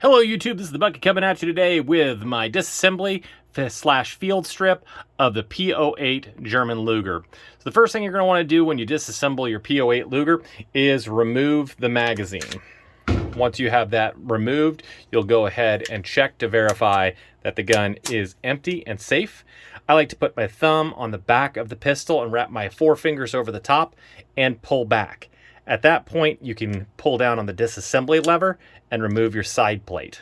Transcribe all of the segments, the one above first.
Hello YouTube, this is the Bucket coming at you today with my disassembly / field strip of the P08 German Luger. So the first thing you're going to want to do when you disassemble your P08 Luger is remove the magazine. Once you have that removed, you'll go ahead and check to verify that the gun is empty and safe. I like to put my thumb on the back of the pistol and wrap my forefingers over the top and pull back. At that point, you can pull down on the disassembly lever and remove your side plate.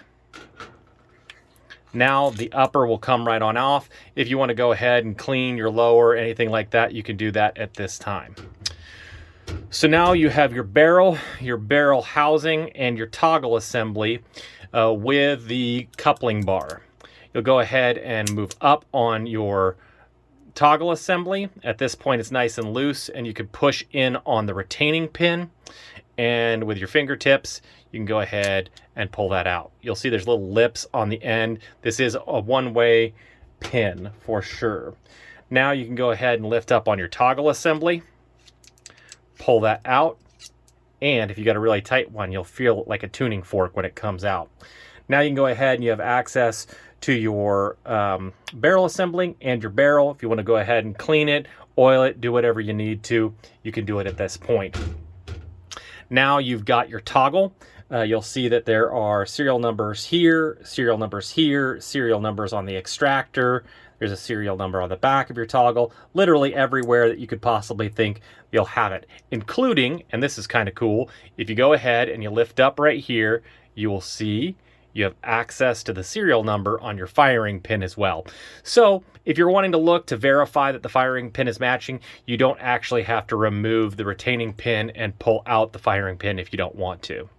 Now the upper will come right on off. If you want to go ahead and clean your lower, anything like that, you can do that at this time. So now you have your barrel housing, and your toggle assembly with the coupling bar. You'll go ahead and move up on your toggle assembly. At this point it's nice and loose, and you can push in on the retaining pin, and with your fingertips you can go ahead and pull that out. You'll see there's little lips on the end. This is a one-way pin for sure. Now you can go ahead and lift up on your toggle assembly, pull that out, and if you got a really tight one, you'll feel like a tuning fork when it comes out. Now you can go ahead and you have access to your barrel assembly and your barrel. If you want to go ahead and clean it, oil it, do whatever you need to, you can do it at this point. Now you've got your toggle. You'll see that there are serial numbers here, serial numbers here, serial numbers on the extractor. There's a serial number on the back of your toggle. Literally everywhere that you could possibly think, you'll have it, including, and this is kind of cool, if you go ahead and you lift up right here, you will see you have access to the serial number on your firing pin as well. So if you're wanting to look to verify that the firing pin is matching, you don't actually have to remove the retaining pin and pull out the firing pin if you don't want to.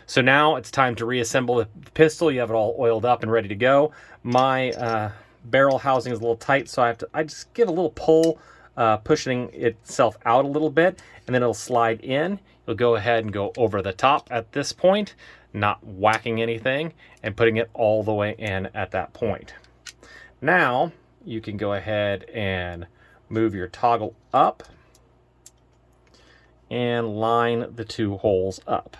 So now it's time to reassemble the pistol. You have it all oiled up and ready to go. My barrel housing is a little tight, so I just give a little pull, pushing itself out a little bit, and then it'll slide in. You'll go ahead and go over the top at this point, not whacking anything, and putting it all the way in at that point. Now you can go ahead and move your toggle up and line the two holes up.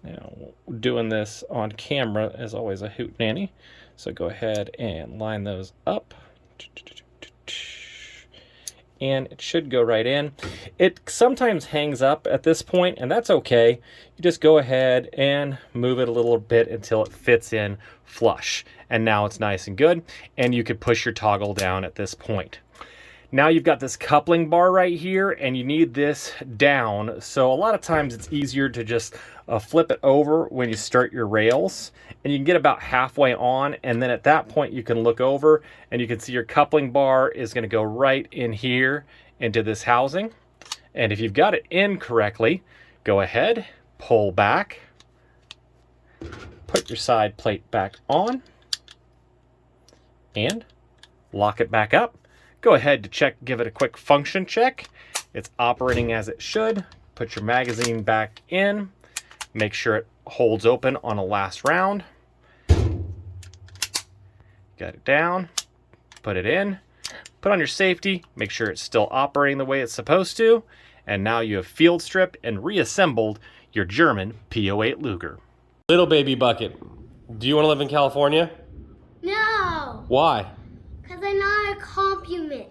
Now, doing this on camera is always a hootenanny, so go ahead and line those up, and it should go right in. It sometimes hangs up at this point, and that's okay. You just go ahead and move it a little bit until it fits in flush, and now it's nice and good, and you could push your toggle down at this point. Now you've got this coupling bar right here, and you need this down, so a lot of times it's easier to just flip it over when you start your rails, and you can get about halfway on, and then at that point you can look over and you can see your coupling bar is going to go right in here into this housing. And if you've got it in correctly, go ahead, pull back, put your side plate back on, and lock it back up. Go ahead to check, give it a quick function check. It's operating as it should. Put your magazine back in. Make sure it holds open on a last round. Got it down. Put it in. Put on your safety. Make sure it's still operating the way it's supposed to. And now you have field stripped and reassembled your German P08 Luger. Little baby bucket, do you want to live in California? No. Why? Because I'm not a compliment.